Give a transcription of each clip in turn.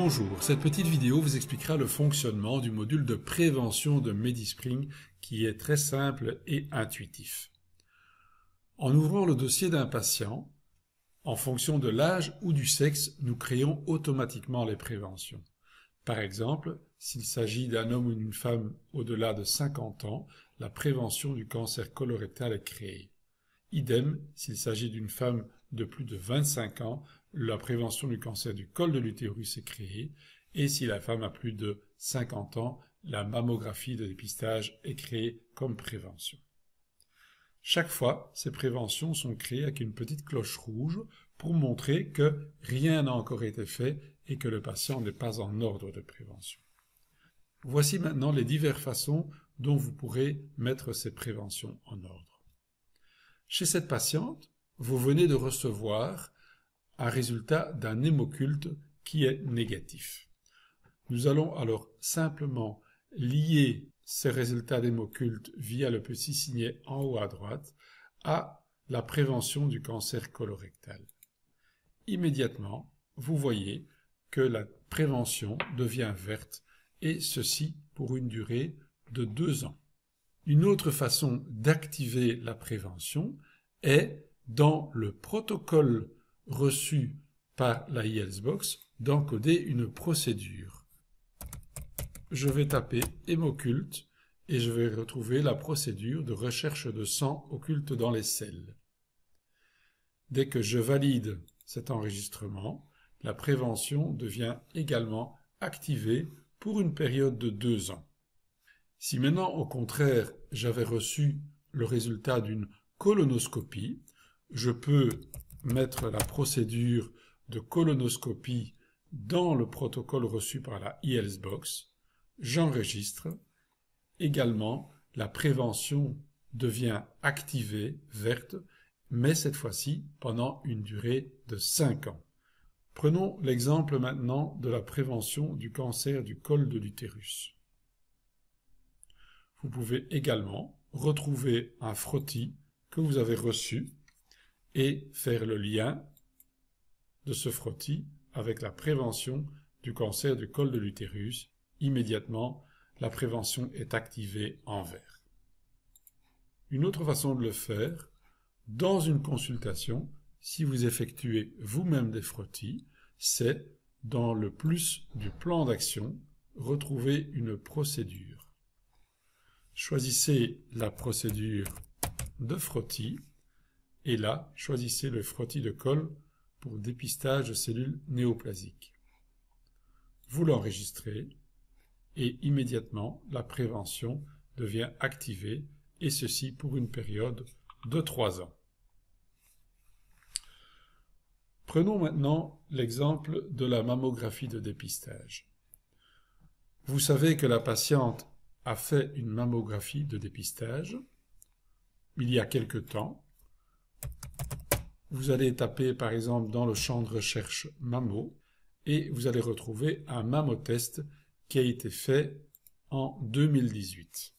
Bonjour, cette petite vidéo vous expliquera le fonctionnement du module de prévention de MediSpring qui est très simple et intuitif. En ouvrant le dossier d'un patient, en fonction de l'âge ou du sexe, nous créons automatiquement les préventions. Par exemple, s'il s'agit d'un homme ou d'une femme au-delà de 50 ans, la prévention du cancer colorectal est créée. Idem, s'il s'agit d'une femme de plus de 25 ans, la prévention du cancer du col de l'utérus est créée, et si la femme a plus de 50 ans, la mammographie de dépistage est créée comme prévention. Chaque fois, ces préventions sont créées avec une petite cloche rouge pour montrer que rien n'a encore été fait et que le patient n'est pas en ordre de prévention. Voici maintenant les diverses façons dont vous pourrez mettre ces préventions en ordre. Chez cette patiente, vous venez de recevoir un résultat d'un hémoculte qui est négatif. Nous allons alors simplement lier ces résultats d'hémoculte via le petit signet en haut à droite à la prévention du cancer colorectal. Immédiatement, vous voyez que la prévention devient verte et ceci pour une durée de 2 ans. Une autre façon d'activer la prévention est dans le protocole reçu par la Healthbox d'encoder une procédure. Je vais taper hémoculte et je vais retrouver la procédure de recherche de sang occulte dans les selles. Dès que je valide cet enregistrement, la prévention devient également activée pour une période de 2 ans. Si maintenant, au contraire, j'avais reçu le résultat d'une colonoscopie, je peux mettre la procédure de colonoscopie dans le protocole reçu par la Healthbox, j'enregistre. Également, la prévention devient activée, verte, mais cette fois-ci pendant une durée de 5 ans. Prenons l'exemple maintenant de la prévention du cancer du col de l'utérus. Vous pouvez également retrouver un frottis que vous avez reçu et faire le lien de ce frottis avec la prévention du cancer du col de l'utérus. Immédiatement, la prévention est activée en vert. Une autre façon de le faire, dans une consultation, si vous effectuez vous-même des frottis, c'est dans le plus du plan d'action, retrouver une procédure. Choisissez la procédure de frottis et là, choisissez le frottis de col pour dépistage de cellules néoplasiques. Vous l'enregistrez et immédiatement, la prévention devient activée et ceci pour une période de 3 ans. Prenons maintenant l'exemple de la mammographie de dépistage. Vous savez que la patiente a fait une mammographie de dépistage il y a quelque temps. Vous allez taper par exemple dans le champ de recherche mammo et vous allez retrouver un mammotest qui a été fait en 2018.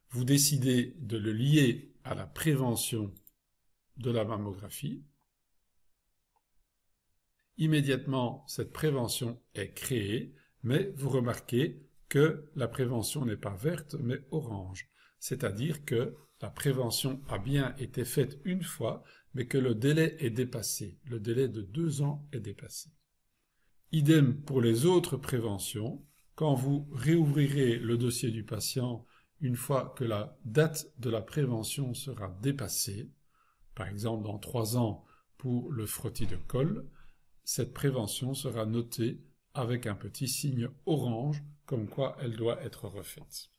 Vous décidez de le lier à la prévention de la mammographie. Immédiatement, cette prévention est créée, mais vous remarquez que la prévention n'est pas verte, mais orange. C'est-à-dire que la prévention a bien été faite une fois, mais que le délai est dépassé. Le délai de 2 ans est dépassé. Idem pour les autres préventions. Quand vous réouvrirez le dossier du patient une fois que la date de la prévention sera dépassée, par exemple dans 3 ans pour le frottis de col, cette prévention sera notée avec un petit signe orange, comme quoi elle doit être refaite.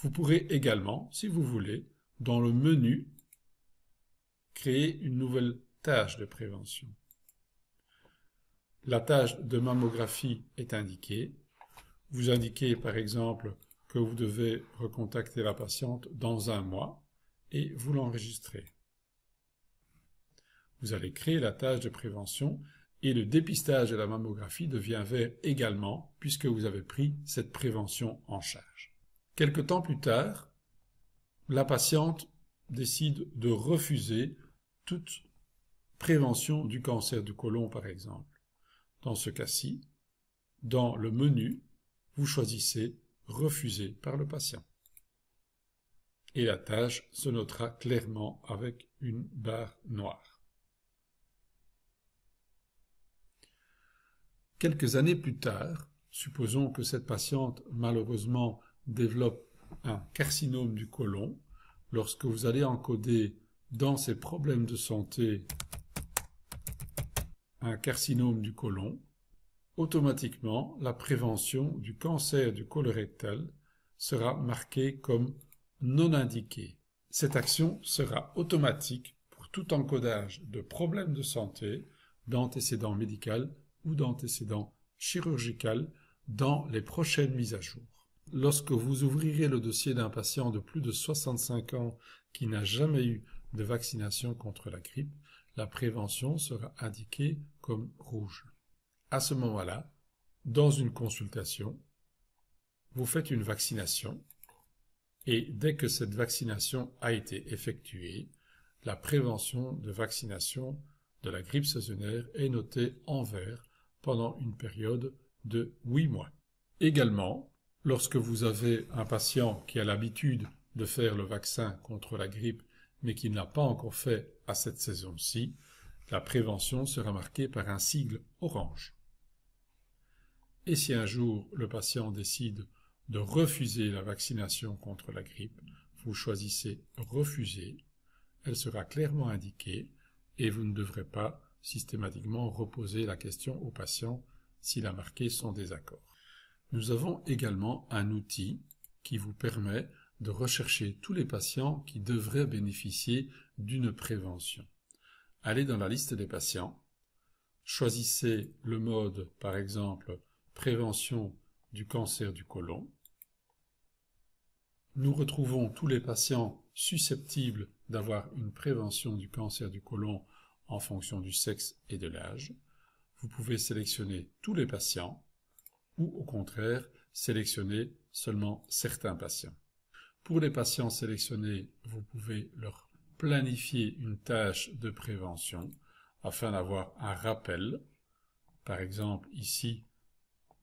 Vous pourrez également, si vous voulez, dans le menu, créer une nouvelle tâche de prévention. La tâche de mammographie est indiquée. Vous indiquez par exemple que vous devez recontacter la patiente dans 1 mois et vous l'enregistrez. Vous allez créer la tâche de prévention et le dépistage de la mammographie devient vert également puisque vous avez pris cette prévention en charge. Quelque temps plus tard, la patiente décide de refuser toute prévention du cancer du côlon par exemple. Dans ce cas-ci, dans le menu, vous choisissez « Refuser par le patient ». Et la tâche se notera clairement avec une barre noire. Quelques années plus tard, supposons que cette patiente malheureusement développe un carcinome du côlon. Lorsque vous allez encoder dans ses problèmes de santé un carcinome du côlon, automatiquement la prévention du cancer du colorectal sera marquée comme non indiquée. Cette action sera automatique pour tout encodage de problèmes de santé, d'antécédents médicaux ou d'antécédents chirurgicaux dans les prochaines mises à jour. Lorsque vous ouvrirez le dossier d'un patient de plus de 65 ans qui n'a jamais eu de vaccination contre la grippe, la prévention sera indiquée comme rouge. À ce moment-là, dans une consultation, vous faites une vaccination et dès que cette vaccination a été effectuée, la prévention de vaccination de la grippe saisonnière est notée en vert pendant une période de 8 mois. Également, lorsque vous avez un patient qui a l'habitude de faire le vaccin contre la grippe mais qui ne l'a pas encore fait à cette saison-ci, la prévention sera marquée par un sigle orange. Et si un jour le patient décide de refuser la vaccination contre la grippe, vous choisissez « Refuser », elle sera clairement indiquée et vous ne devrez pas systématiquement reposer la question au patient s'il a marqué son désaccord. Nous avons également un outil qui vous permet de rechercher tous les patients qui devraient bénéficier d'une prévention. Allez dans la liste des patients, choisissez le mode, par exemple, prévention du cancer du côlon. Nous retrouvons tous les patients susceptibles d'avoir une prévention du cancer du côlon en fonction du sexe et de l'âge. Vous pouvez sélectionner tous les patients ou au contraire sélectionner seulement certains patients. Pour les patients sélectionnés, vous pouvez leur planifier une tâche de prévention afin d'avoir un rappel. Par exemple, ici,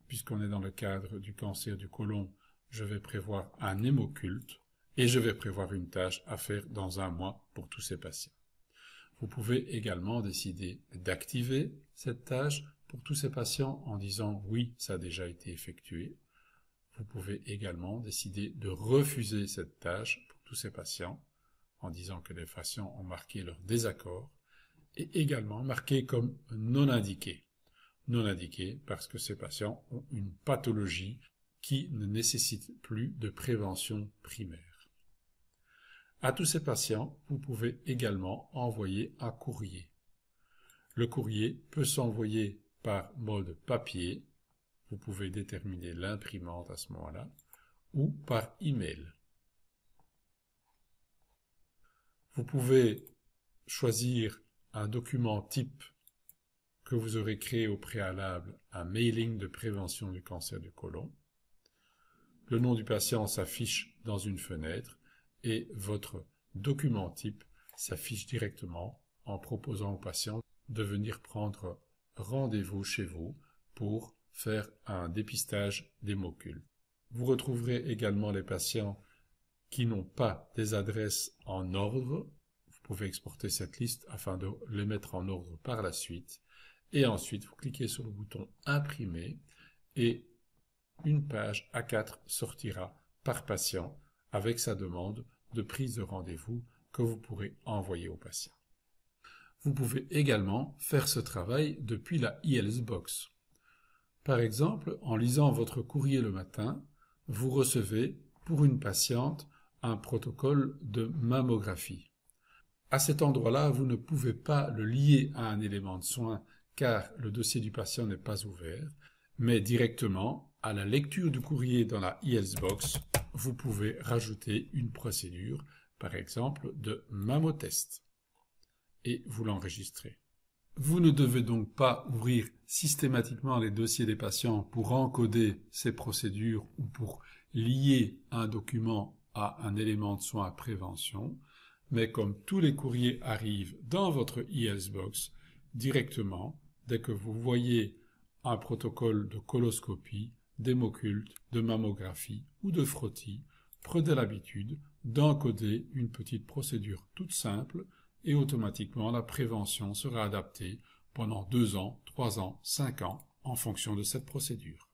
puisqu'on est dans le cadre du cancer du côlon, je vais prévoir un hémoculte et je vais prévoir une tâche à faire dans un mois pour tous ces patients. Vous pouvez également décider d'activer cette tâche pour tous ces patients en disant « oui, ça a déjà été effectué ». Vous pouvez également décider de refuser cette tâche pour tous ces patients en disant que les patients ont marqué leur désaccord et également marqué comme non indiqué. Non indiqué parce que ces patients ont une pathologie qui ne nécessite plus de prévention primaire. À tous ces patients, vous pouvez également envoyer un courrier. Le courrier peut s'envoyer par mode papier, vous pouvez déterminer l'imprimante à ce moment-là, ou par email. Vous pouvez choisir un document type que vous aurez créé au préalable, un mailing de prévention du cancer du côlon. Le nom du patient s'affiche dans une fenêtre et votre document type s'affiche directement en proposant au patient de venir prendre rendez-vous chez vous pour faire un dépistage d'hémoculte. Vous retrouverez également les patients qui n'ont pas des adresses en ordre. Vous pouvez exporter cette liste afin de les mettre en ordre par la suite. Et ensuite, vous cliquez sur le bouton « Imprimer » et une page A4 sortira par patient avec sa demande de prise de rendez-vous que vous pourrez envoyer au patient. Vous pouvez également faire ce travail depuis la eHealthBox. Par exemple, en lisant votre courrier le matin, vous recevez pour une patiente un protocole de mammographie. À cet endroit-là, vous ne pouvez pas le lier à un élément de soin car le dossier du patient n'est pas ouvert, mais directement à la lecture du courrier dans la eHealthBox, vous pouvez rajouter une procédure, par exemple de mammotest, et vous l'enregistrez. Vous ne devez donc pas ouvrir systématiquement les dossiers des patients pour encoder ces procédures ou pour lier un document à un élément de soin à prévention, mais comme tous les courriers arrivent dans votre eHealthBox, directement, dès que vous voyez un protocole de coloscopie, d'hémoculte, de mammographie ou de frottis, prenez l'habitude d'encoder une petite procédure toute simple et automatiquement la prévention sera adaptée pendant 2 ans, 3 ans, 5 ans en fonction de cette procédure.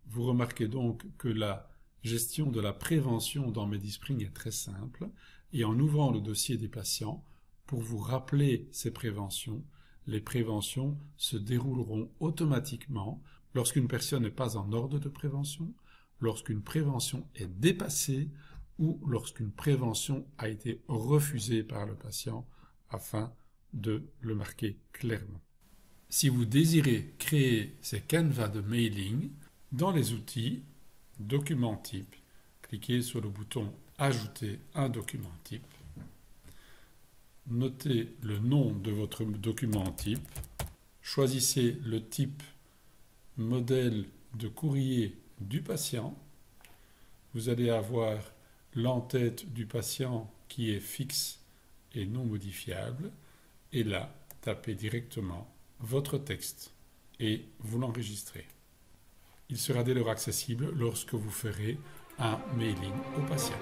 Vous remarquez donc que la gestion de la prévention dans MediSpring est très simple et en ouvrant le dossier des patients, pour vous rappeler ces préventions, les préventions se dérouleront automatiquement lorsqu'une personne n'est pas en ordre de prévention, lorsqu'une prévention est dépassée ou lorsqu'une prévention a été refusée par le patient afin de le marquer clairement. Si vous désirez créer ces canevas de mailing, dans les outils, document type, cliquez sur le bouton Ajouter un document type. Notez le nom de votre document type. Choisissez le type modèle de courrier du patient. Vous allez avoir l'entête du patient qui est fixe et non modifiable. Et là, tapez directement votre texte et vous l'enregistrez. Il sera dès lors accessible lorsque vous ferez un mailing au patient.